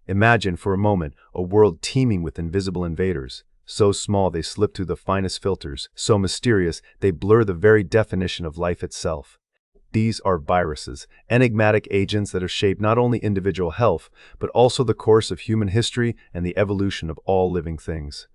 Imagine for a moment a world teeming with invisible invaders, so small they slip through the finest filters, so mysterious they blur the very definition of life itself. These are viruses, enigmatic agents that have shaped not only individual health, but also the course of human history and the evolution of all living things.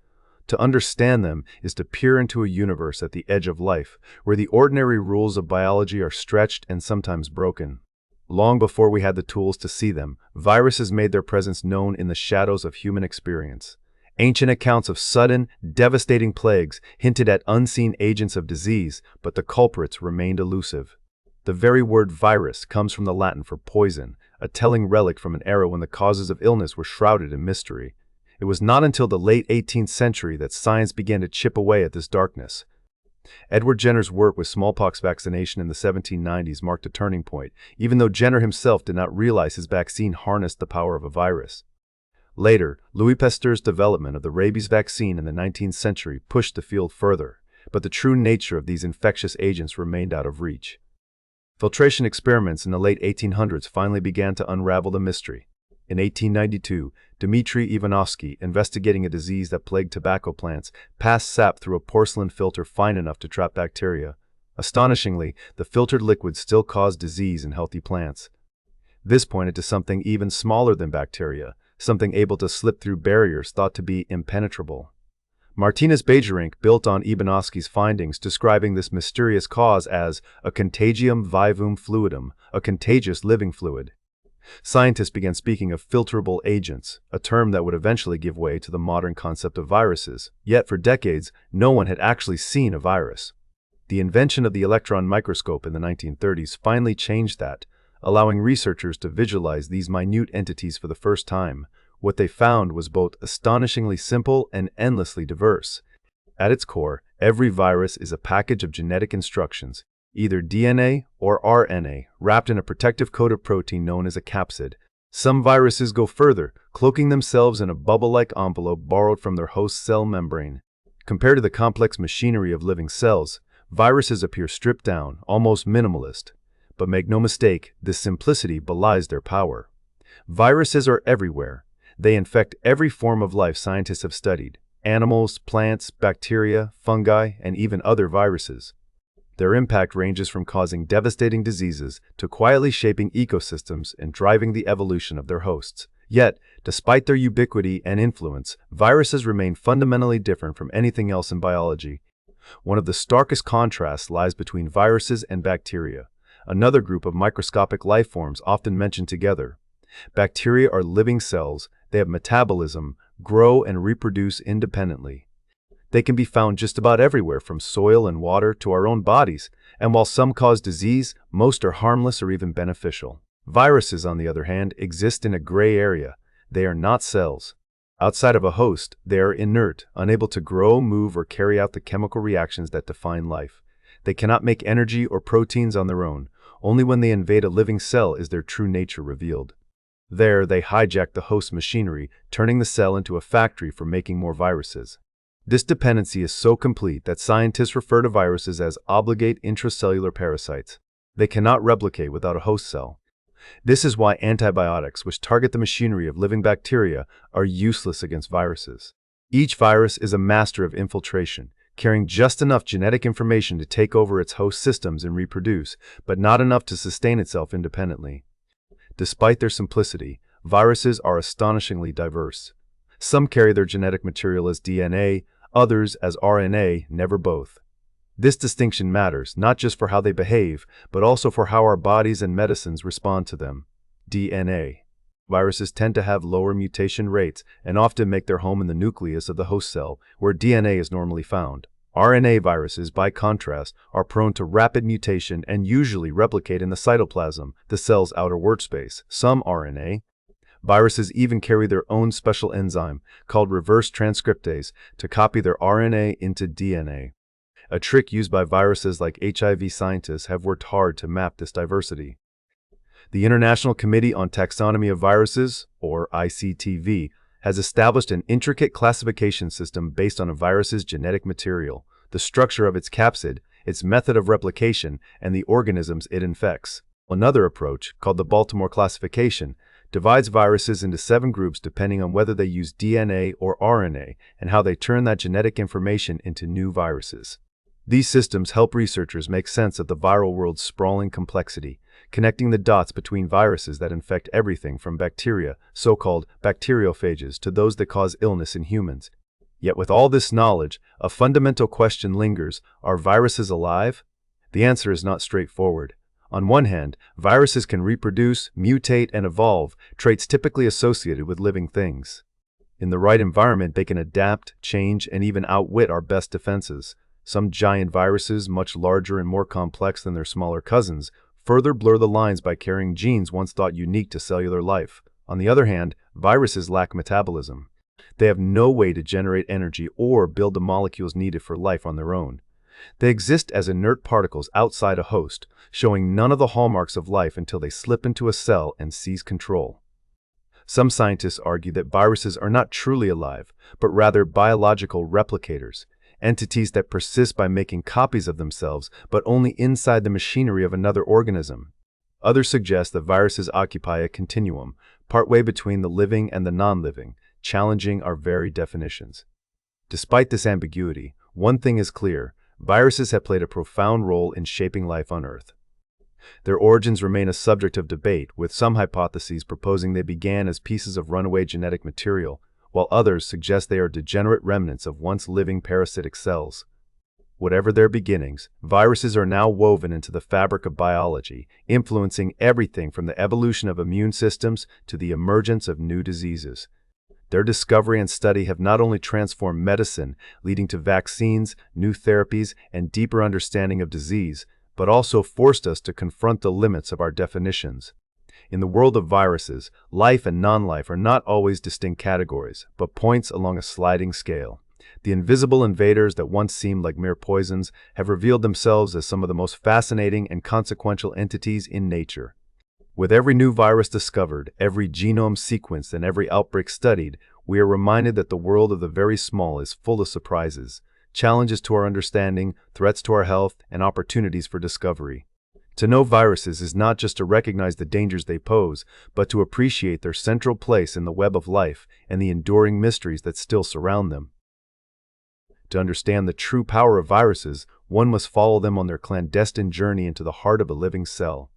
To understand them is to peer into a universe at the edge of life, where the ordinary rules of biology are stretched and sometimes broken. Long before we had the tools to see them, viruses made their presence known in the shadows of human experience. Ancient accounts of sudden, devastating plagues hinted at unseen agents of disease, but the culprits remained elusive. The very word virus comes from the Latin for poison, a telling relic from an era when the causes of illness were shrouded in mystery. It was not until the late 18th century that science began to chip away at this darkness. Edward Jenner's work with smallpox vaccination in the 1790s marked a turning point, even though Jenner himself did not realize his vaccine harnessed the power of a virus. Later, Louis Pasteur's development of the rabies vaccine in the 19th century pushed the field further, but the true nature of these infectious agents remained out of reach. Filtration experiments in the late 1800s finally began to unravel the mystery. In 1892, Dmitry Ivanovsky, investigating a disease that plagued tobacco plants, passed sap through a porcelain filter fine enough to trap bacteria. Astonishingly, the filtered liquid still caused disease in healthy plants. This pointed to something even smaller than bacteria, something able to slip through barriers thought to be impenetrable. Martinus Beijerinck built on Ivanovsky's findings, describing this mysterious cause as a contagium vivum fluidum, a contagious living fluid. Scientists began speaking of filterable agents, a term that would eventually give way to the modern concept of viruses. Yet for decades, no one had actually seen a virus. The invention of the electron microscope in the 1930s finally changed that, allowing researchers to visualize these minute entities for the first time. What they found was both astonishingly simple and endlessly diverse. At its core, every virus is a package of genetic instructions, either DNA or RNA, wrapped in a protective coat of protein known as a capsid. Some viruses go further, cloaking themselves in a bubble-like envelope borrowed from their host cell membrane. Compared to the complex machinery of living cells, viruses appear stripped down, almost minimalist. But make no mistake, this simplicity belies their power. Viruses are everywhere. They infect every form of life scientists have studied: animals, plants, bacteria, fungi, and even other viruses. Their impact ranges from causing devastating diseases to quietly shaping ecosystems and driving the evolution of their hosts. Yet, despite their ubiquity and influence, viruses remain fundamentally different from anything else in biology. One of the starkest contrasts lies between viruses and bacteria, another group of microscopic life forms often mentioned together. Bacteria are living cells. They have metabolism, grow and reproduce independently. They can be found just about everywhere, from soil and water to our own bodies, and while some cause disease, most are harmless or even beneficial. Viruses, on the other hand, exist in a gray area. They are not cells. Outside of a host, they are inert, unable to grow, move, or carry out the chemical reactions that define life. They cannot make energy or proteins on their own. Only when they invade a living cell is their true nature revealed. There, they hijack the host's machinery, turning the cell into a factory for making more viruses. This dependency is so complete that scientists refer to viruses as obligate intracellular parasites. They cannot replicate without a host cell. This is why antibiotics, which target the machinery of living bacteria, are useless against viruses. Each virus is a master of infiltration, carrying just enough genetic information to take over its host systems and reproduce, but not enough to sustain itself independently. Despite their simplicity, viruses are astonishingly diverse. Some carry their genetic material as DNA, others as RNA, never both. This distinction matters not just for how they behave, but also for how our bodies and medicines respond to them. DNA. Viruses tend to have lower mutation rates and often make their home in the nucleus of the host cell, where DNA is normally found. RNA viruses, by contrast, are prone to rapid mutation and usually replicate in the cytoplasm, the cell's outer workspace. Some RNA viruses even carry their own special enzyme, called reverse transcriptase, to copy their RNA into DNA. A trick used by viruses like HIV scientists have worked hard to map this diversity. The International Committee on Taxonomy of Viruses, or ICTV, has established an intricate classification system based on a virus's genetic material, the structure of its capsid, its method of replication, and the organisms it infects. Another approach, called the Baltimore classification, divides viruses into 7 groups depending on whether they use DNA or RNA and how they turn that genetic information into new viruses. These systems help researchers make sense of the viral world's sprawling complexity, connecting the dots between viruses that infect everything from bacteria, so-called bacteriophages, to those that cause illness in humans. Yet with all this knowledge, a fundamental question lingers: are viruses alive? The answer is not straightforward. On one hand, viruses can reproduce, mutate, and evolve, traits typically associated with living things. In the right environment, they can adapt, change, and even outwit our best defenses. Some giant viruses, much larger and more complex than their smaller cousins, further blur the lines by carrying genes once thought unique to cellular life. On the other hand, viruses lack metabolism. They have no way to generate energy or build the molecules needed for life on their own. They exist as inert particles outside a host, showing none of the hallmarks of life until they slip into a cell and seize control. Some scientists argue that viruses are not truly alive, but rather biological replicators, entities that persist by making copies of themselves, but only inside the machinery of another organism. Others suggest that viruses occupy a continuum, partway between the living and the non-living, challenging our very definitions. Despite this ambiguity, one thing is clear: viruses have played a profound role in shaping life on Earth. Their origins remain a subject of debate, with some hypotheses proposing they began as pieces of runaway genetic material, while others suggest they are degenerate remnants of once living parasitic cells. Whatever their beginnings, viruses are now woven into the fabric of biology, influencing everything from the evolution of immune systems to the emergence of new diseases. Their discovery and study have not only transformed medicine, leading to vaccines, new therapies, and deeper understanding of disease, but also forced us to confront the limits of our definitions. In the world of viruses, life and non-life are not always distinct categories, but points along a sliding scale. The invisible invaders that once seemed like mere poisons have revealed themselves as some of the most fascinating and consequential entities in nature. With every new virus discovered, every genome sequenced, and every outbreak studied, we are reminded that the world of the very small is full of surprises, challenges to our understanding, threats to our health, and opportunities for discovery. To know viruses is not just to recognize the dangers they pose, but to appreciate their central place in the web of life and the enduring mysteries that still surround them. To understand the true power of viruses, one must follow them on their clandestine journey into the heart of a living cell.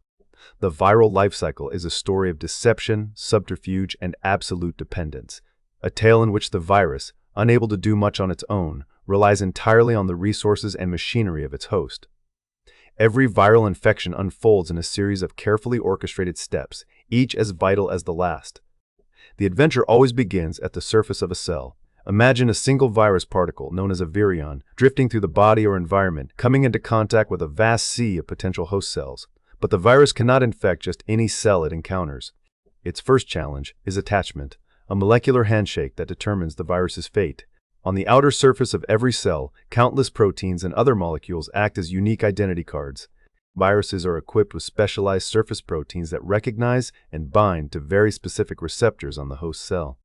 The viral life cycle is a story of deception, subterfuge, and absolute dependence, a tale in which the virus, unable to do much on its own, relies entirely on the resources and machinery of its host. Every viral infection unfolds in a series of carefully orchestrated steps, each as vital as the last. The adventure always begins at the surface of a cell. Imagine a single virus particle, known as a virion, drifting through the body or environment, coming into contact with a vast sea of potential host cells. But the virus cannot infect just any cell it encounters. Its first challenge is attachment, a molecular handshake that determines the virus's fate. On the outer surface of every cell, countless proteins and other molecules act as unique identity cards. Viruses are equipped with specialized surface proteins that recognize and bind to very specific receptors on the host cell.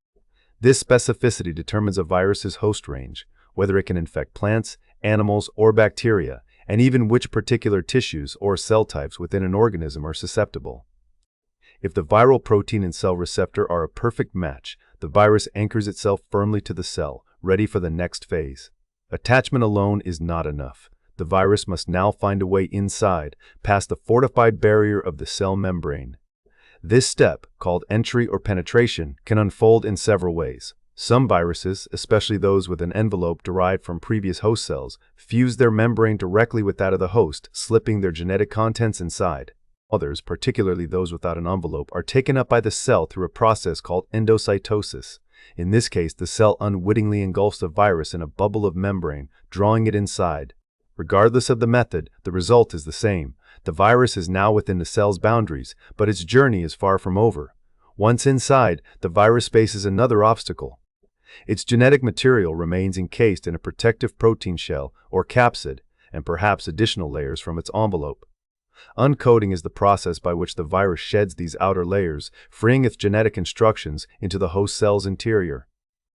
This specificity determines a virus's host range, whether it can infect plants, animals, or bacteria, and even which particular tissues or cell types within an organism are susceptible. If the viral protein and cell receptor are a perfect match, the virus anchors itself firmly to the cell, ready for the next phase. Attachment alone is not enough. The virus must now find a way inside, past the fortified barrier of the cell membrane. This step, called entry or penetration, can unfold in several ways. Some viruses, especially those with an envelope derived from previous host cells, fuse their membrane directly with that of the host, slipping their genetic contents inside. Others, particularly those without an envelope, are taken up by the cell through a process called endocytosis. In this case, the cell unwittingly engulfs the virus in a bubble of membrane, drawing it inside. Regardless of the method, the result is the same. The virus is now within the cell's boundaries, but its journey is far from over. Once inside, the virus faces another obstacle. Its genetic material remains encased in a protective protein shell or capsid, and perhaps additional layers from its envelope. Uncoding is the process by which the virus sheds these outer layers, freeing its genetic instructions into the host cell's interior.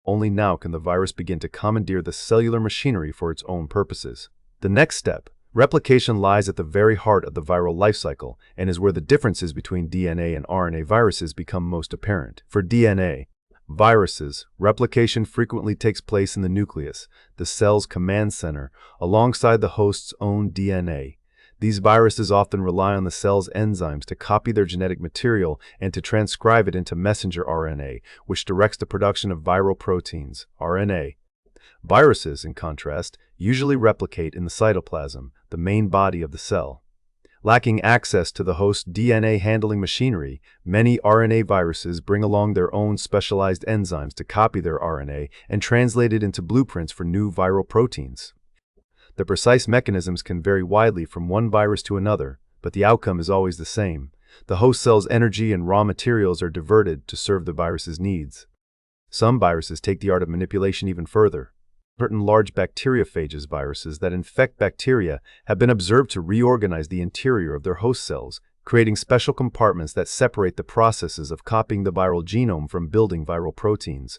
Only now can the virus begin to commandeer the cellular machinery for its own purposes. The next step, Replication lies at the very heart of the viral life cycle and is where the differences between DNA and RNA viruses become most apparent. For DNA viruses, replication frequently takes place in the nucleus, the cell's command center, alongside the host's own DNA. These viruses often rely on the cell's enzymes to copy their genetic material and to transcribe it into messenger RNA, which directs the production of viral proteins, RNA. Viruses, in contrast, usually replicate in the cytoplasm, the main body of the cell. Lacking access to the host's DNA handling machinery, many RNA viruses bring along their own specialized enzymes to copy their RNA and translate it into blueprints for new viral proteins. The precise mechanisms can vary widely from one virus to another, but the outcome is always the same. The host cell's energy and raw materials are diverted to serve the virus's needs. Some viruses take the art of manipulation even further. Certain large bacteriophages viruses that infect bacteria have been observed to reorganize the interior of their host cells, creating special compartments that separate the processes of copying the viral genome from building viral proteins.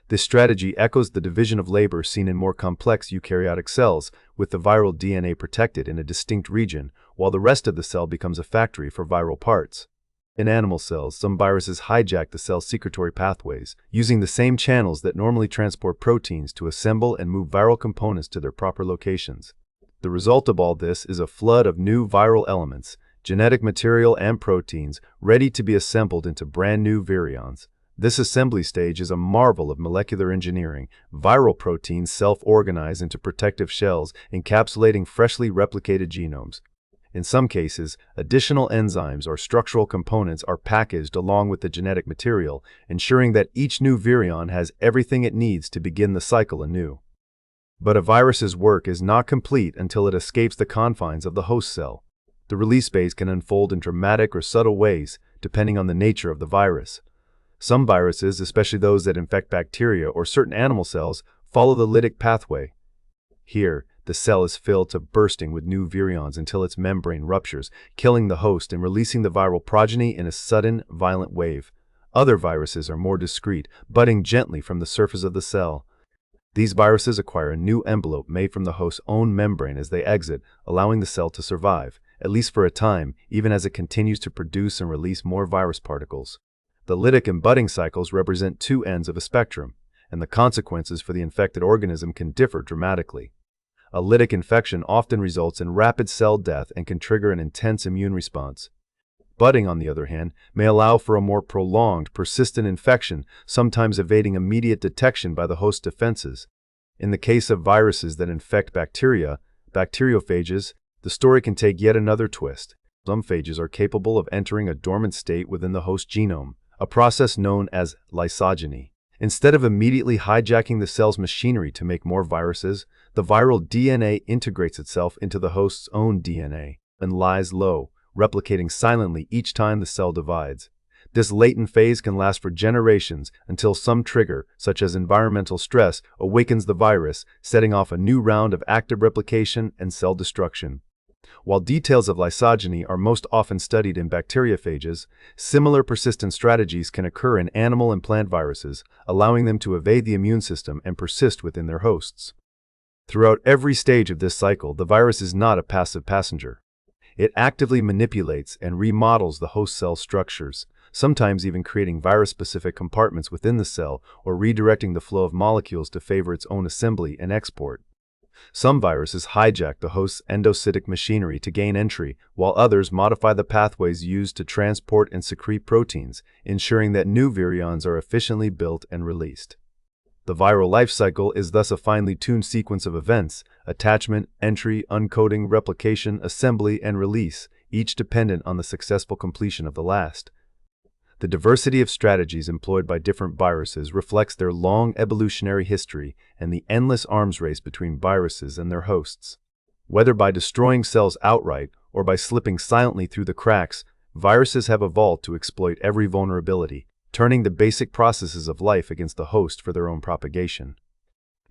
This strategy echoes the division of labor seen in more complex eukaryotic cells, with the viral DNA protected in a distinct region, while the rest of the cell becomes a factory for viral parts. In animal cells, some viruses hijack the cell's secretory pathways, using the same channels that normally transport proteins to assemble and move viral components to their proper locations. The result of all this is a flood of new viral elements, genetic material and proteins, ready to be assembled into brand new virions. This assembly stage is a marvel of molecular engineering. Viral proteins self-organize into protective shells, encapsulating freshly replicated genomes. In some cases, additional enzymes or structural components are packaged along with the genetic material, ensuring that each new virion has everything it needs to begin the cycle anew. But a virus's work is not complete until it escapes the confines of the host cell. The release phase can unfold in dramatic or subtle ways, depending on the nature of the virus. Some viruses, especially those that infect bacteria or certain animal cells, follow the lytic pathway. Here, the cell is filled to bursting with new virions until its membrane ruptures, killing the host and releasing the viral progeny in a sudden, violent wave. Other viruses are more discreet, budding gently from the surface of the cell. These viruses acquire a new envelope made from the host's own membrane as they exit, allowing the cell to survive, at least for a time, even as it continues to produce and release more virus particles. The lytic and budding cycles represent two ends of a spectrum, and the consequences for the infected organism can differ dramatically. A lytic infection often results in rapid cell death and can trigger an intense immune response. Budding, on the other hand, may allow for a more prolonged, persistent infection, sometimes evading immediate detection by the host defenses. In the case of viruses that infect bacteria, bacteriophages, the story can take yet another twist. Some phages are capable of entering a dormant state within the host genome, a process known as lysogeny. Instead of immediately hijacking the cell's machinery to make more viruses, the viral DNA integrates itself into the host's own DNA and lies low, replicating silently each time the cell divides. This latent phase can last for generations until some trigger, such as environmental stress, awakens the virus, setting off a new round of active replication and cell destruction. While details of lysogeny are most often studied in bacteriophages, similar persistent strategies can occur in animal and plant viruses, allowing them to evade the immune system and persist within their hosts. Throughout every stage of this cycle, the virus is not a passive passenger. It actively manipulates and remodels the host cell structures, sometimes even creating virus-specific compartments within the cell or redirecting the flow of molecules to favor its own assembly and export. Some viruses hijack the host's endocytic machinery to gain entry, while others modify the pathways used to transport and secrete proteins, ensuring that new virions are efficiently built and released. The viral life cycle is thus a finely tuned sequence of events: attachment, entry, uncoating, replication, assembly, and release, each dependent on the successful completion of the last. The diversity of strategies employed by different viruses reflects their long evolutionary history and the endless arms race between viruses and their hosts. Whether by destroying cells outright or by slipping silently through the cracks, viruses have evolved to exploit every vulnerability, turning the basic processes of life against the host for their own propagation.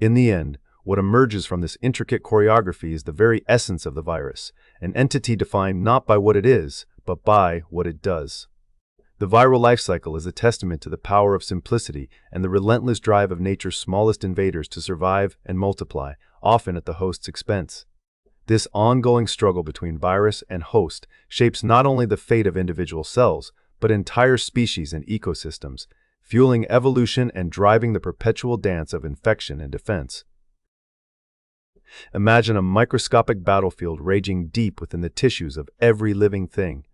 In the end, what emerges from this intricate choreography is the very essence of the virus, an entity defined not by what it is, but by what it does. The viral life cycle is a testament to the power of simplicity and the relentless drive of nature's smallest invaders to survive and multiply, often at the host's expense. This ongoing struggle between virus and host shapes not only the fate of individual cells, but entire species and ecosystems, fueling evolution and driving the perpetual dance of infection and defense. Imagine a microscopic battlefield raging deep within the tissues of every living thing.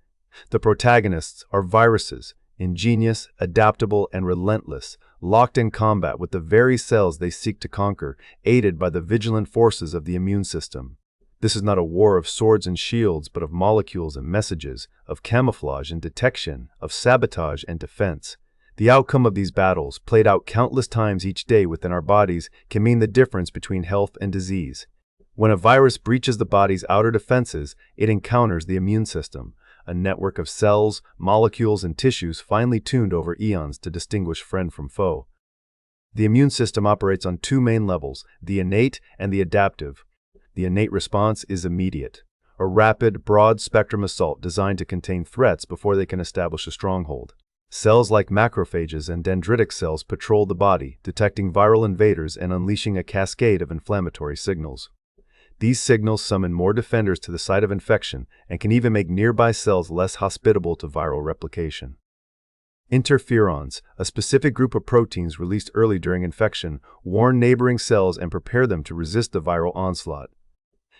The protagonists are viruses, ingenious, adaptable, and relentless, locked in combat with the very cells they seek to conquer, aided by the vigilant forces of the immune system. This is not a war of swords and shields, but of molecules and messages, of camouflage and detection, of sabotage and defense. The outcome of these battles, played out countless times each day within our bodies, can mean the difference between health and disease. When a virus breaches the body's outer defenses, it encounters the immune system, a network of cells, molecules, and tissues finely tuned over eons to distinguish friend from foe. The immune system operates on two main levels, the innate and the adaptive. The innate response is immediate, a rapid, broad-spectrum assault designed to contain threats before they can establish a stronghold. Cells like macrophages and dendritic cells patrol the body, detecting viral invaders and unleashing a cascade of inflammatory signals. These signals summon more defenders to the site of infection and can even make nearby cells less hospitable to viral replication. Interferons, a specific group of proteins released early during infection, warn neighboring cells and prepare them to resist the viral onslaught.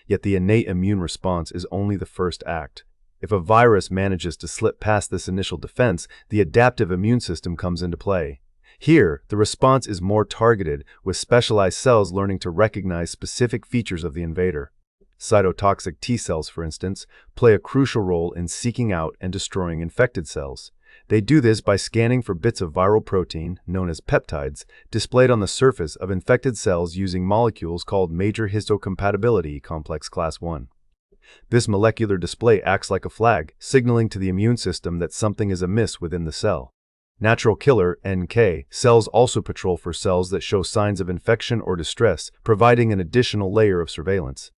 Yet the innate immune response is only the first act. If a virus manages to slip past this initial defense, the adaptive immune system comes into play. Here, the response is more targeted, with specialized cells learning to recognize specific features of the invader. Cytotoxic T cells, for instance, play a crucial role in seeking out and destroying infected cells. They do this by scanning for bits of viral protein, known as peptides, displayed on the surface of infected cells using molecules called major histocompatibility complex class 1. This molecular display acts like a flag, signaling to the immune system that something is amiss within the cell. Natural killer (NK) cells also patrol for cells that show signs of infection or distress, providing an additional layer of surveillance.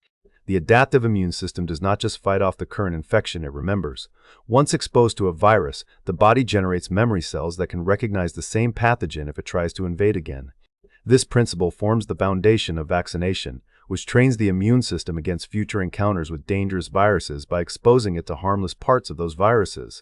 The adaptive immune system does not just fight off the current infection it remembers. Once exposed to a virus, the body generates memory cells that can recognize the same pathogen if it tries to invade again. This principle forms the foundation of vaccination, which trains the immune system against future encounters with dangerous viruses by exposing it to harmless parts of those viruses.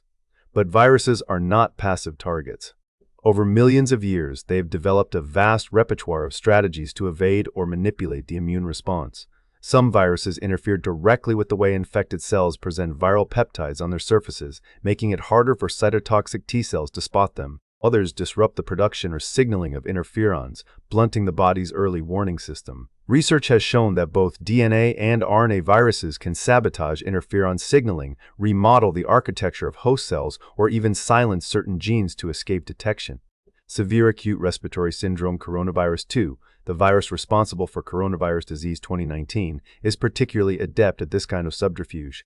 But viruses are not passive targets. Over millions of years, they have developed a vast repertoire of strategies to evade or manipulate the immune response. Some viruses interfere directly with the way infected cells present viral peptides on their surfaces, making it harder for cytotoxic T cells to spot them. Others disrupt the production or signaling of interferons, blunting the body's early warning system. Research has shown that both DNA and RNA viruses can sabotage interferon signaling, remodel the architecture of host cells, or even silence certain genes to escape detection. Severe acute respiratory syndrome coronavirus 2, the virus responsible for coronavirus disease 2019, is particularly adept at this kind of subterfuge.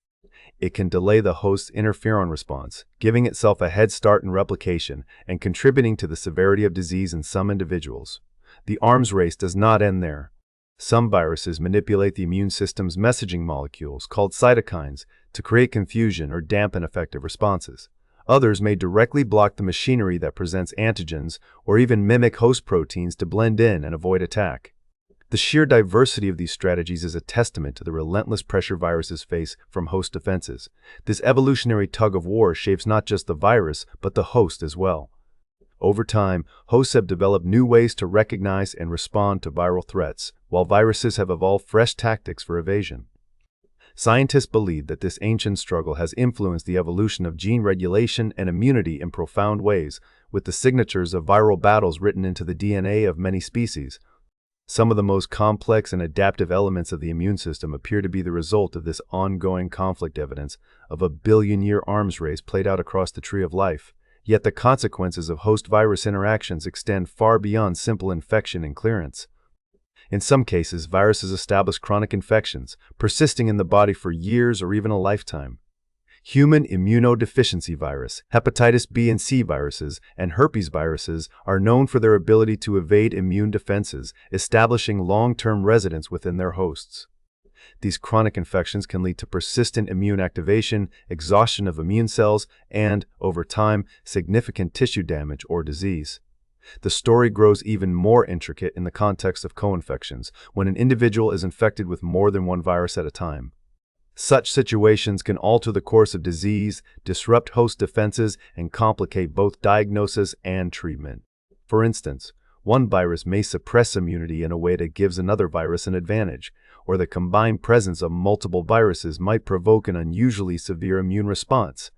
It can delay the host's interferon response, giving itself a head start in replication and contributing to the severity of disease in some individuals. The arms race does not end there. Some viruses manipulate the immune system's messaging molecules, called cytokines, to create confusion or dampen effective responses. Others may directly block the machinery that presents antigens or even mimic host proteins to blend in and avoid attack. The sheer diversity of these strategies is a testament to the relentless pressure viruses face from host defenses. This evolutionary tug-of-war shapes not just the virus, but the host as well. Over time, hosts have developed new ways to recognize and respond to viral threats, while viruses have evolved fresh tactics for evasion. Scientists believe that this ancient struggle has influenced the evolution of gene regulation and immunity in profound ways, with the signatures of viral battles written into the DNA of many species. Some of the most complex and adaptive elements of the immune system appear to be the result of this ongoing conflict, evidence of a billion-year arms race played out across the tree of life. Yet the consequences of host-virus interactions extend far beyond simple infection and clearance. In some cases, viruses establish chronic infections, persisting in the body for years or even a lifetime. Human immunodeficiency virus, hepatitis B and C viruses, and herpes viruses are known for their ability to evade immune defenses, establishing long-term residence within their hosts. These chronic infections can lead to persistent immune activation, exhaustion of immune cells, and, over time, significant tissue damage or disease. The story grows even more intricate in the context of co-infections, when an individual is infected with more than one virus at a time. Such situations can alter the course of disease, disrupt host defenses, and complicate both diagnosis and treatment. For instance, one virus may suppress immunity in a way that gives another virus an advantage, or the combined presence of multiple viruses might provoke an unusually severe immune response.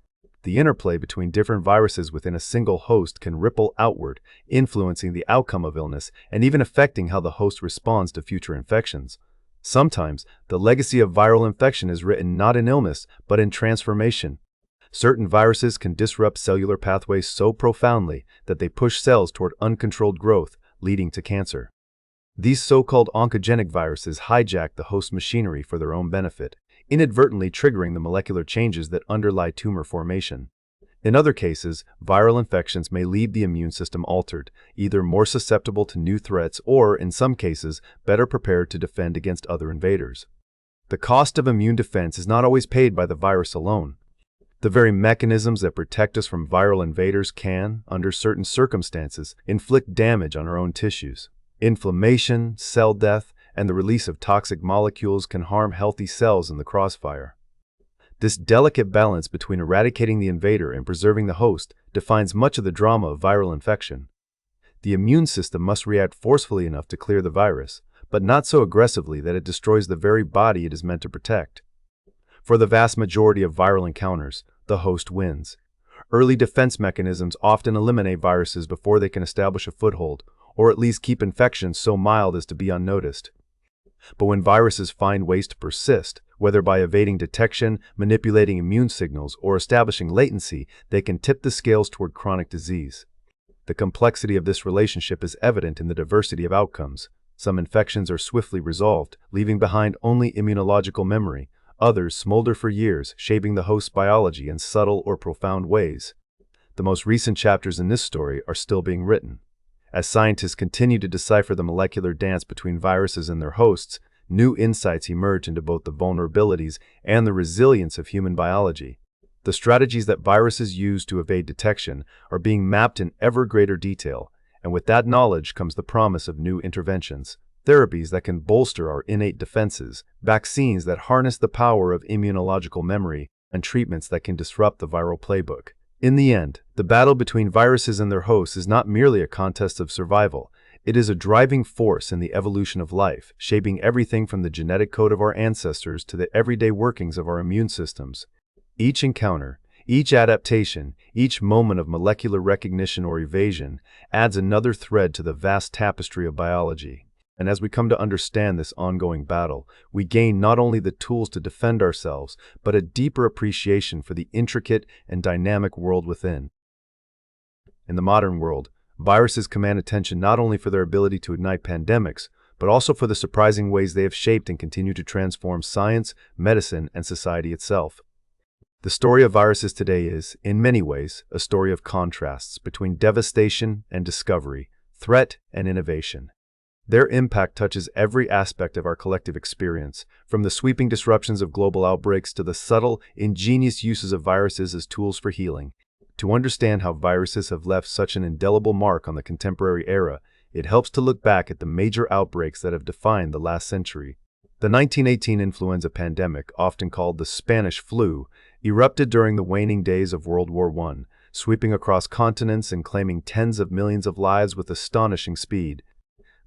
The interplay between different viruses within a single host can ripple outward, influencing the outcome of illness and even affecting how the host responds to future infections. Sometimes, the legacy of viral infection is written not in illness, but in transformation. Certain viruses can disrupt cellular pathways so profoundly that they push cells toward uncontrolled growth, leading to cancer. These so-called oncogenic viruses hijack the host machinery for their own benefit, inadvertently triggering the molecular changes that underlie tumor formation. In other cases, viral infections may leave the immune system altered, either more susceptible to new threats or, in some cases, better prepared to defend against other invaders. The cost of immune defense is not always paid by the virus alone. The very mechanisms that protect us from viral invaders can, under certain circumstances, inflict damage on our own tissues. Inflammation, cell death, and the release of toxic molecules can harm healthy cells in the crossfire. This delicate balance between eradicating the invader and preserving the host defines much of the drama of viral infection. The immune system must react forcefully enough to clear the virus, but not so aggressively that it destroys the very body it is meant to protect. For the vast majority of viral encounters, the host wins. Early defense mechanisms often eliminate viruses before they can establish a foothold, or at least keep infections so mild as to be unnoticed. But when viruses find ways to persist, whether by evading detection, manipulating immune signals, or establishing latency, they can tip the scales toward chronic disease. The complexity of this relationship is evident in the diversity of outcomes. Some infections are swiftly resolved, leaving behind only immunological memory. Others smolder for years, shaping the host's biology in subtle or profound ways. The most recent chapters in this story are still being written. As scientists continue to decipher the molecular dance between viruses and their hosts, new insights emerge into both the vulnerabilities and the resilience of human biology. The strategies that viruses use to evade detection are being mapped in ever greater detail, and with that knowledge comes the promise of new interventions, therapies that can bolster our innate defenses, vaccines that harness the power of immunological memory, and treatments that can disrupt the viral playbook. In the end, the battle between viruses and their hosts is not merely a contest of survival. It is a driving force in the evolution of life, shaping everything from the genetic code of our ancestors to the everyday workings of our immune systems. Each encounter, each adaptation, each moment of molecular recognition or evasion adds another thread to the vast tapestry of biology. And as we come to understand this ongoing battle, we gain not only the tools to defend ourselves, but a deeper appreciation for the intricate and dynamic world within. In the modern world, viruses command attention not only for their ability to ignite pandemics, but also for the surprising ways they have shaped and continue to transform science, medicine, and society itself. The story of viruses today is, in many ways, a story of contrasts between devastation and discovery, threat and innovation. Their impact touches every aspect of our collective experience, from the sweeping disruptions of global outbreaks to the subtle, ingenious uses of viruses as tools for healing. To understand how viruses have left such an indelible mark on the contemporary era, it helps to look back at the major outbreaks that have defined the last century. The 1918 influenza pandemic, often called the Spanish flu, erupted during the waning days of World War I, sweeping across continents and claiming tens of millions of lives with astonishing speed.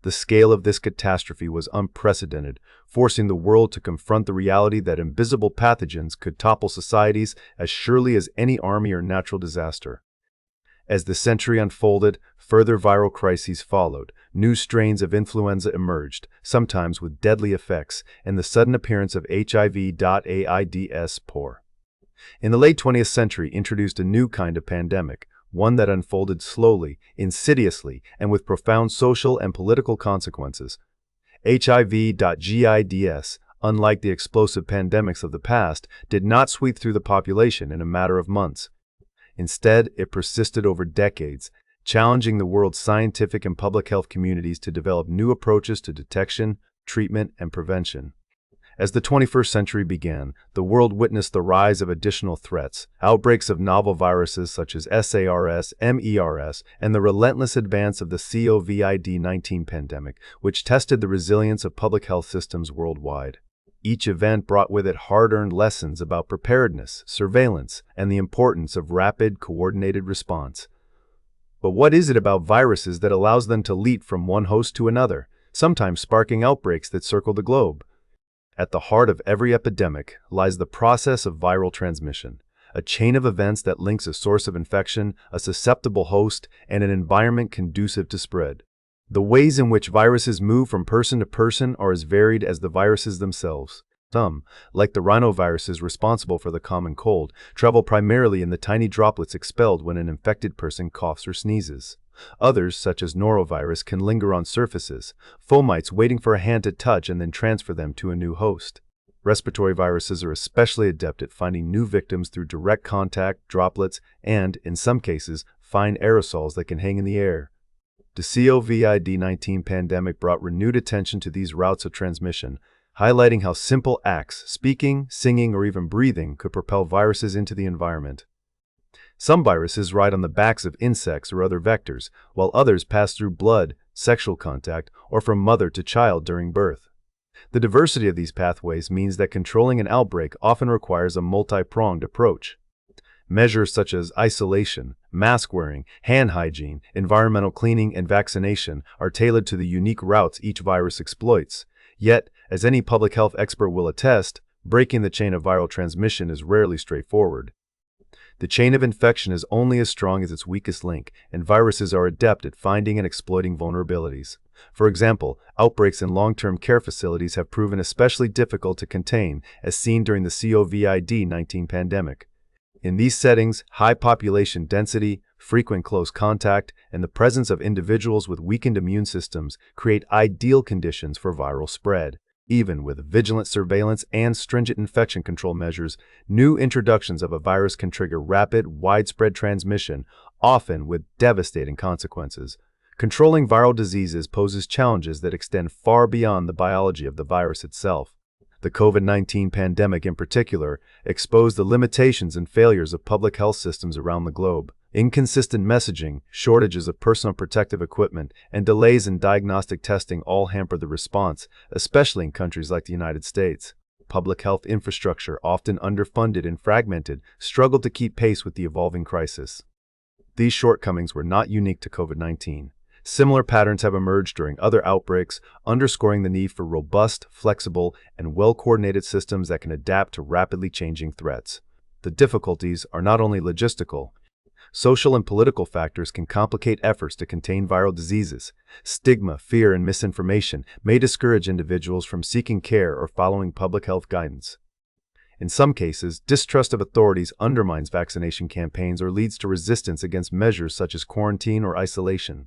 The scale of this catastrophe was unprecedented, forcing the world to confront the reality that invisible pathogens could topple societies as surely as any army or natural disaster. As the century unfolded, further viral crises followed. New strains of influenza emerged, sometimes with deadly effects, and the sudden appearance of HIV/AIDS-POR. In the late 20th century introduced a new kind of pandemic, one that unfolded slowly, insidiously, and with profound social and political consequences. HIV/AIDS, unlike the explosive pandemics of the past, did not sweep through the population in a matter of months. Instead, it persisted over decades, challenging the world's scientific and public health communities to develop new approaches to detection, treatment, and prevention. As the 21st century began, the world witnessed the rise of additional threats, outbreaks of novel viruses such as SARS, MERS, and the relentless advance of the COVID-19 pandemic, which tested the resilience of public health systems worldwide. Each event brought with it hard-earned lessons about preparedness, surveillance, and the importance of rapid, coordinated response. But what is it about viruses that allows them to leap from one host to another, sometimes sparking outbreaks that circle the globe? At the heart of every epidemic lies the process of viral transmission, a chain of events that links a source of infection, a susceptible host, and an environment conducive to spread. The ways in which viruses move from person to person are as varied as the viruses themselves. Some, like the rhinoviruses responsible for the common cold, travel primarily in the tiny droplets expelled when an infected person coughs or sneezes. Others, such as norovirus, can linger on surfaces, fomites waiting for a hand to touch and then transfer them to a new host. Respiratory viruses are especially adept at finding new victims through direct contact, droplets, and, in some cases, fine aerosols that can hang in the air. The COVID-19 pandemic brought renewed attention to these routes of transmission, highlighting how simple acts, speaking, singing, or even breathing, could propel viruses into the environment. Some viruses ride on the backs of insects or other vectors, while others pass through blood, sexual contact, or from mother to child during birth. The diversity of these pathways means that controlling an outbreak often requires a multi-pronged approach. Measures such as isolation, mask wearing, hand hygiene, environmental cleaning, and vaccination are tailored to the unique routes each virus exploits. Yet, as any public health expert will attest, breaking the chain of viral transmission is rarely straightforward. The chain of infection is only as strong as its weakest link, and viruses are adept at finding and exploiting vulnerabilities. For example, outbreaks in long-term care facilities have proven especially difficult to contain, as seen during the COVID-19 pandemic. In these settings, high population density, frequent close contact, and the presence of individuals with weakened immune systems create ideal conditions for viral spread. Even with vigilant surveillance and stringent infection control measures, new introductions of a virus can trigger rapid, widespread transmission, often with devastating consequences. Controlling viral diseases poses challenges that extend far beyond the biology of the virus itself. The COVID-19 pandemic in particular exposed the limitations and failures of public health systems around the globe. Inconsistent messaging, shortages of personal protective equipment, and delays in diagnostic testing all hamper the response, especially in countries like the United States. Public health infrastructure, often underfunded and fragmented, struggled to keep pace with the evolving crisis. These shortcomings were not unique to COVID-19. Similar patterns have emerged during other outbreaks, underscoring the need for robust, flexible, and well-coordinated systems that can adapt to rapidly changing threats. The difficulties are not only logistical. Social and political factors can complicate efforts to contain viral diseases. Stigma, fear, and misinformation may discourage individuals from seeking care or following public health guidance. In some cases, distrust of authorities undermines vaccination campaigns or leads to resistance against measures such as quarantine or isolation.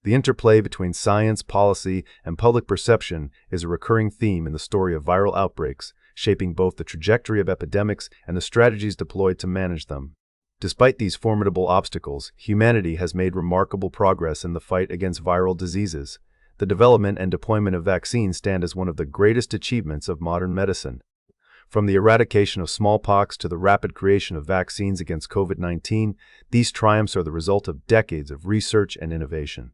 The interplay between science, policy, and public perception is a recurring theme in the story of viral outbreaks, shaping both the trajectory of epidemics and the strategies deployed to manage them. Despite these formidable obstacles, humanity has made remarkable progress in the fight against viral diseases. The development and deployment of vaccines stand as one of the greatest achievements of modern medicine. From the eradication of smallpox to the rapid creation of vaccines against COVID-19, these triumphs are the result of decades of research and innovation.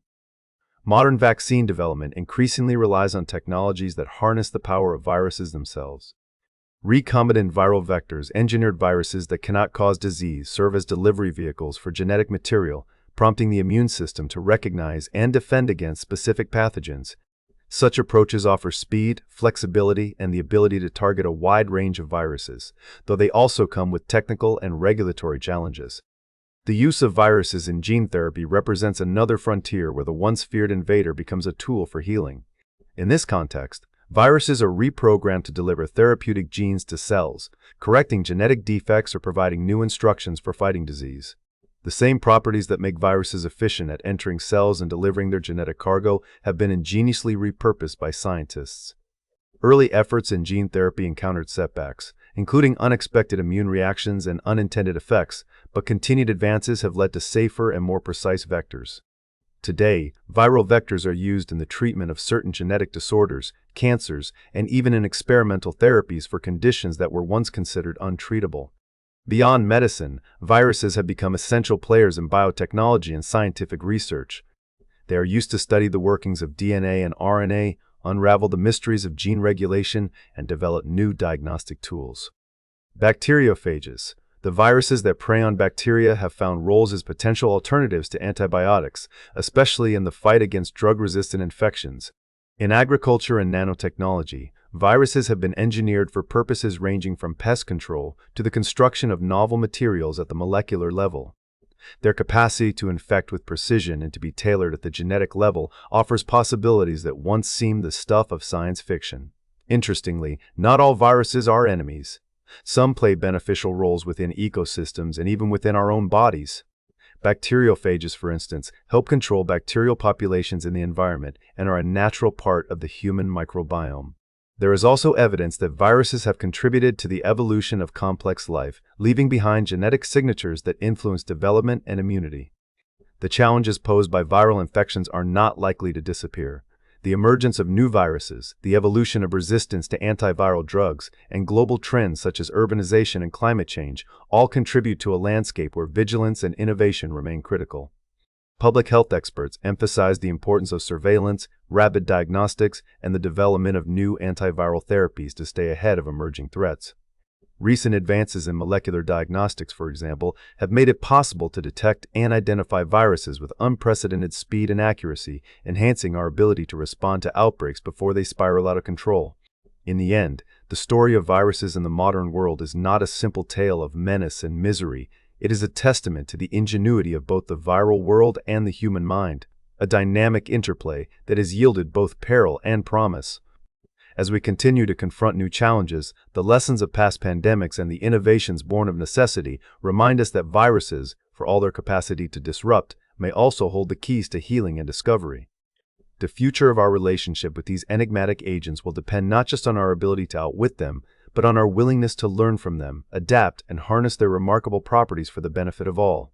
Modern vaccine development increasingly relies on technologies that harness the power of viruses themselves. Recombinant viral vectors, engineered viruses that cannot cause disease, serve as delivery vehicles for genetic material, prompting the immune system to recognize and defend against specific pathogens. Such approaches offer speed, flexibility, and the ability to target a wide range of viruses, though they also come with technical and regulatory challenges. The use of viruses in gene therapy represents another frontier where the once feared invader becomes a tool for healing. In this context, viruses are reprogrammed to deliver therapeutic genes to cells, correcting genetic defects or providing new instructions for fighting disease. The same properties that make viruses efficient at entering cells and delivering their genetic cargo have been ingeniously repurposed by scientists. Early efforts in gene therapy encountered setbacks, including unexpected immune reactions and unintended effects, but continued advances have led to safer and more precise vectors. Today, viral vectors are used in the treatment of certain genetic disorders, cancers, and even in experimental therapies for conditions that were once considered untreatable. Beyond medicine, viruses have become essential players in biotechnology and scientific research. They are used to study the workings of DNA and RNA, unravel the mysteries of gene regulation, and develop new diagnostic tools. Bacteriophages. The viruses that prey on bacteria have found roles as potential alternatives to antibiotics, especially in the fight against drug-resistant infections. In agriculture and nanotechnology, viruses have been engineered for purposes ranging from pest control to the construction of novel materials at the molecular level. Their capacity to infect with precision and to be tailored at the genetic level offers possibilities that once seemed the stuff of science fiction. Interestingly, not all viruses are enemies. Some play beneficial roles within ecosystems and even within our own bodies. Bacteriophages, for instance, help control bacterial populations in the environment and are a natural part of the human microbiome. There is also evidence that viruses have contributed to the evolution of complex life, leaving behind genetic signatures that influence development and immunity. The challenges posed by viral infections are not likely to disappear. The emergence of new viruses, the evolution of resistance to antiviral drugs, and global trends such as urbanization and climate change all contribute to a landscape where vigilance and innovation remain critical. Public health experts emphasize the importance of surveillance, rapid diagnostics, and the development of new antiviral therapies to stay ahead of emerging threats. Recent advances in molecular diagnostics, for example, have made it possible to detect and identify viruses with unprecedented speed and accuracy, enhancing our ability to respond to outbreaks before they spiral out of control. In the end, the story of viruses in the modern world is not a simple tale of menace and misery. It is a testament to the ingenuity of both the viral world and the human mind, a dynamic interplay that has yielded both peril and promise. As we continue to confront new challenges, the lessons of past pandemics and the innovations born of necessity remind us that viruses, for all their capacity to disrupt, may also hold the keys to healing and discovery. The future of our relationship with these enigmatic agents will depend not just on our ability to outwit them, but on our willingness to learn from them, adapt, and harness their remarkable properties for the benefit of all.